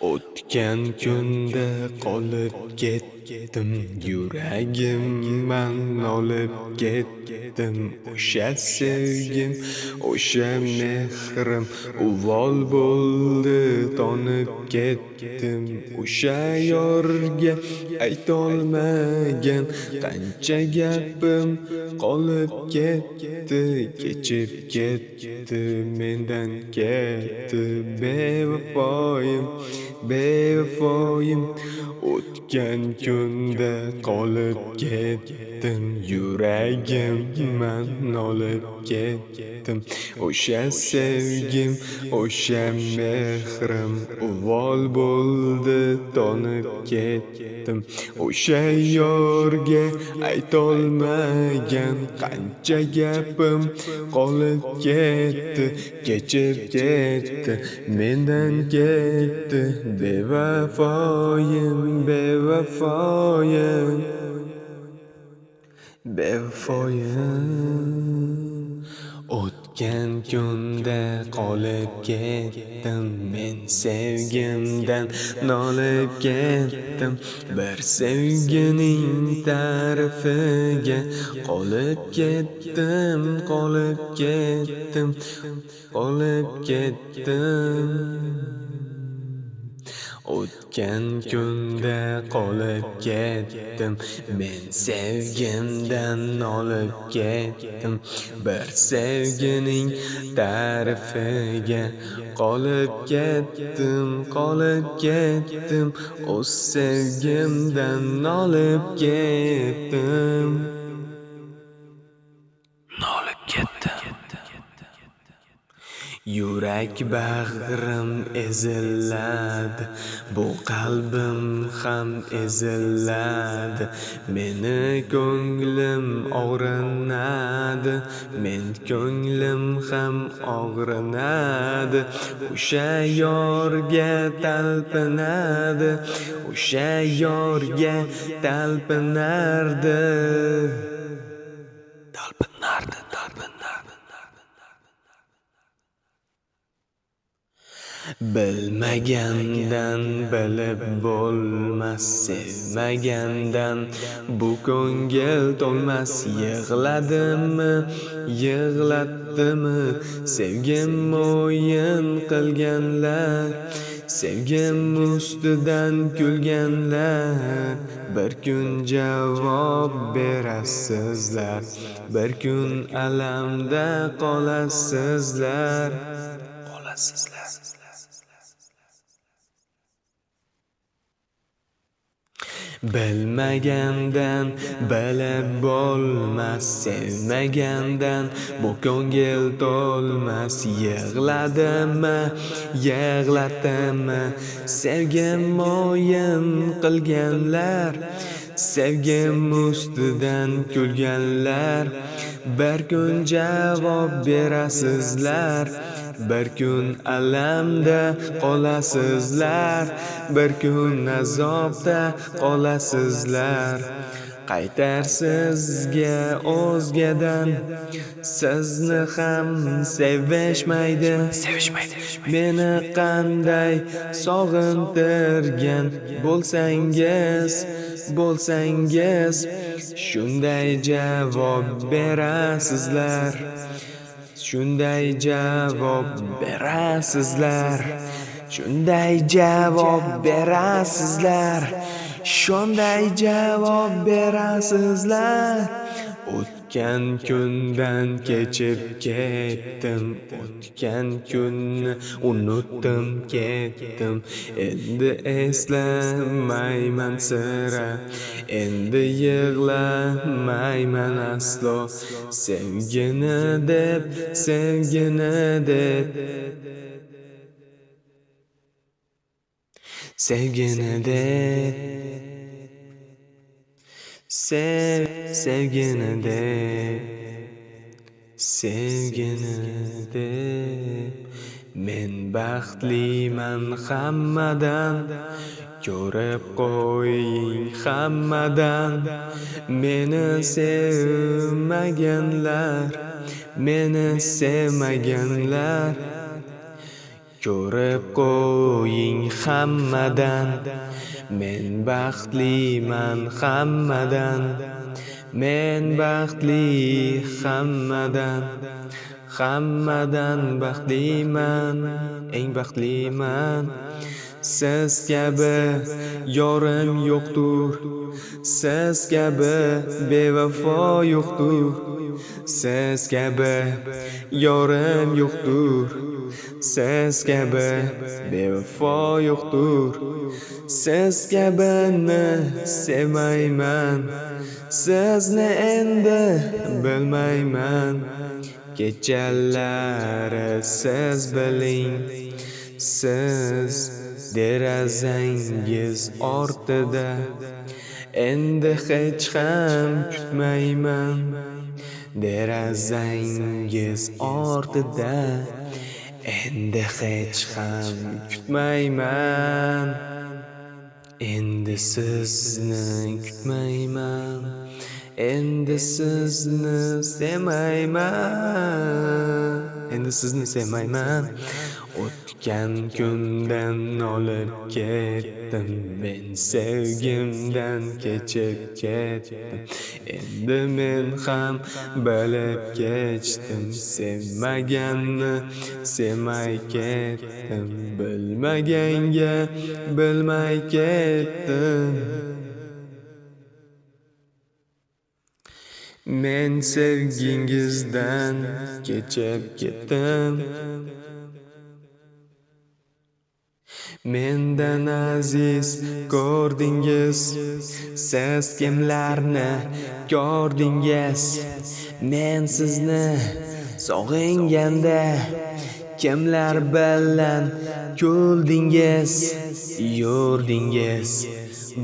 O'tgan kunda qolib ketdim, yuragimman nolib ketdim. O'sha sevgim, o'sha mehrim uvol bo'ldi, tonib ketdim. O'sha yorga aytolmagan qancha gapim qolib ketdi, kechib ketdi, mendan ketdi. Bevafoyim, o'tgan kunda qolib ketdim, yuragimman nolib ketdim. O'sha sevgim, o'sha mehrim uvol bo'ldi, tonib ketdim. O'sha yorga aytolmagan qancha gapim qolib ketdi, kechib ketdi, mendan ketdi. Bevafoyim. O'tgan kunda qolib ketdim, men sevgimdan nolib ketdim. Bir sevgining ta'rifiga qolib ketdim. O'tgan kunda qolib ketdim, men sevgimdan nolib ketdim. Bir sevgining ta'rifiga qolib ketdim. O'z sevgimdan nolib ketdim. Yurak bag'rim eziladi, bu qalbim ham eziladi. Meni ko'nglim og'rinadi, men ko'nglim ham og'rinadi. O'sha yorga talpinadi, o'sha yorga talpinardi. Bilmagandan bilib bo'lmas, sevmagandan bu ko'ngil to'lmas. Yig'latdimi sevgim o'yin qilganlar, sevgim ustidan kulganlar. Bir kun javob berasizlar, bir kun alamda qolasizlar. Bilmagandan bilib bo'lmas, sevmagandan bu ko'ngil to'lmas. Yig'latdimi sevgim o'yin qilganlar, sevgim ustidan kulganlar. Bir kun javob berasizlar, bir kun alamda qolasizlar, bir kun azobda qolasizlar. Qaytarsizga o'zgadan, sizni ham sevishmaydi. Meni qanday sog'intirgan bo'lsangiz, shunday javob berasizlar. Shunday javob berasizlar. O'tgan kundan kechib ketdim, o'tgan kunni unutdim ketdim. Endi eslamayman sira, endi yig'lamayman aslo. Sevgini deb men baxtliman hammadan, ko'rib qo'ying hammadan. Meni sevmaganlar ko'rib qo'ying hammadan, men baxtliman hammadan, men baxtli hammadan, hammadan baxtliman, eng baxtliman. Siz kabi yorim yo'qtur, siz kabi bevafo yo'qtur, siz kabi yorim yo'qtur, siz kabi bevafo yo'qtur, siz kabini sevmayman, sizni endi bilmayman. Kechalari siz biling, siz derazangiz ortida, endi hech ham kutmayman. Derazangiz ortida, endi hech ham kutmayman. Endi sizni kutmayman, endi sizni sevmayman, endi sizni sevmayman. O'tgan kundan olib ketdim, men sevgimdan kechib ketdim. Endi men ham bilib kechdim, sevmaganni sevmay ketdim, bilmaganga bilmay ketdim. Men sevgingizdan kechib ketdim. Mendan aziz ko'rdingiz, siz kimlarni ko'rdingiz? Men sizni sog'inganda kimlar bilan kuldingiz? Yurdingiz,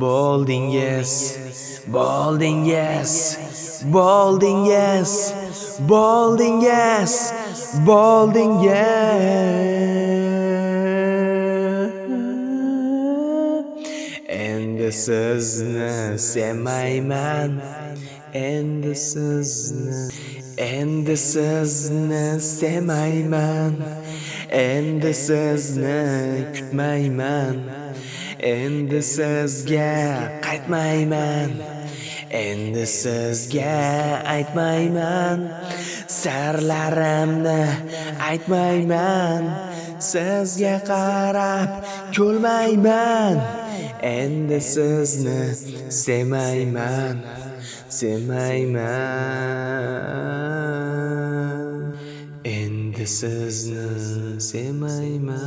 bo'ldingiz, bo'ldingiz, bo'ldingiz, bo'ldingiz, bo'ldingiz. Endi sizni sevmayman, endi sizni sevmayman, endi sizni kutmayman, endi sizga qaytmayman, endi sizga aytmayman, sirlarimni aytmayman, sizga qarab kulmayman. Endi sizni sevmayman, sevmayman, endi sizni sevmayman.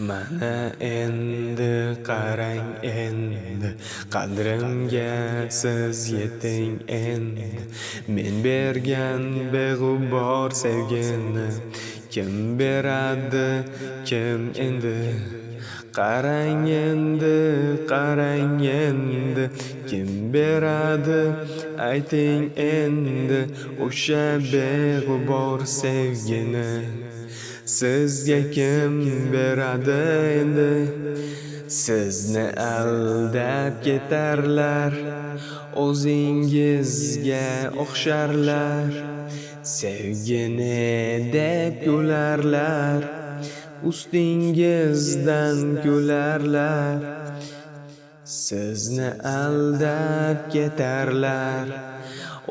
Mana endi qarang, endi qadrimga siz yeting endi. Men bergan beg'ubor sevgini kim beradi, kim endi? Qarang endi, qarang endi, kim beradi, ayting endi o'sha beg'ubor sevgini. Sizga kim beradi endi? Sizni aldab ketarlar, o'zingizga o'xsharlar, sevgini deb kularlar, ustingizdan kularlar. Sizni aldab ketarlar,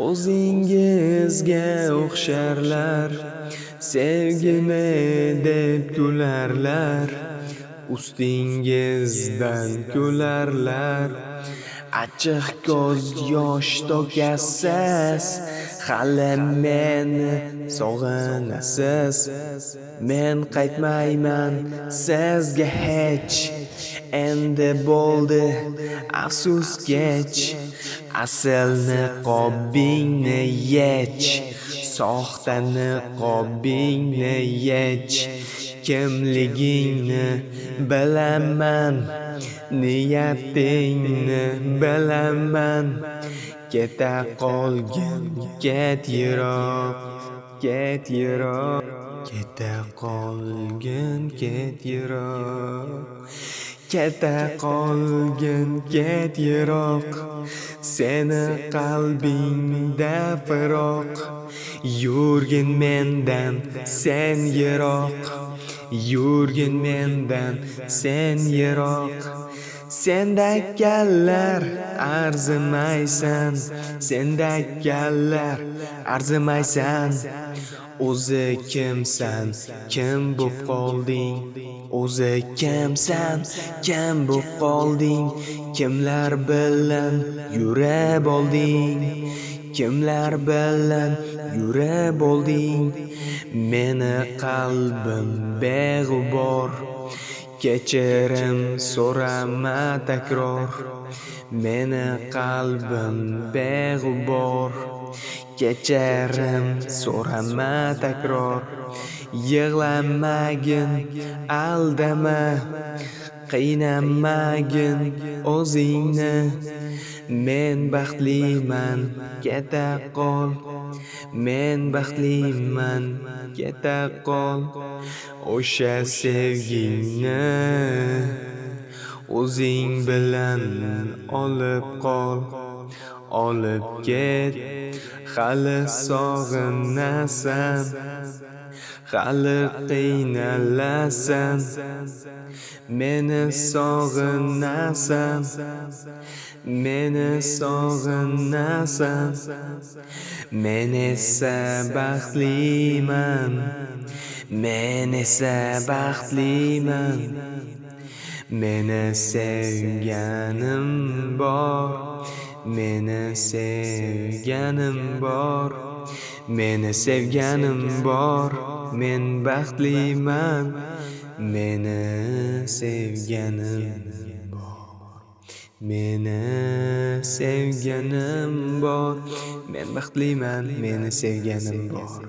o'zingizga o'xsharlar, sevgini deb kularlar, ustingizdan kularlar. Achchiq ko'z yosh to'kasiz, hali meni sog'inasiz. Men qaytmayman sizga hech, endi bo'ldi afsus kech. Asl niqobingni yech, soxta niqobingni yech. Kimligingni bilaman, niyatingni bilaman. Keta qolgin, ket yiroq, ket yiroq. Keta qolgin, ket yiroq. Keta qolgin, ket yiroq. Seni qalbingda firoq, Yurgin mendan sen yiroq, yurgin mendan sen yiroq. Sendagilar arzimaysan, sendagilar arzimaysan. O'zi kimsan, kim bo'p qolding? O'zi kimsan, kim bo'p qolding? Kimlar bilan yura bolding? Kimlar bilan yura bolding? Meni qalbim beg'ubor, kechirim so'rama takror. Meni qalbim beg'ubor, kechirim so'rama takror. Yig'lamagin, aldama, qiynamagin o'zingni. Men baxtliman, keta qol. Men baxtliman, keta qol. O'sha sevgingni o'zing bilan olib qol. Olib ket, hali sog'inasan, hali qiynalasan. Meni sog'inasan, meni sog'inasan. Men esa baxtliman, men esa baxtliman. Meni sevganim bor, meni sevganim bor. Meni sevganim bor, men baxtliman. Meni sevganim bor, meni sevganim bor. Men baxtliman, meni sevganim bor.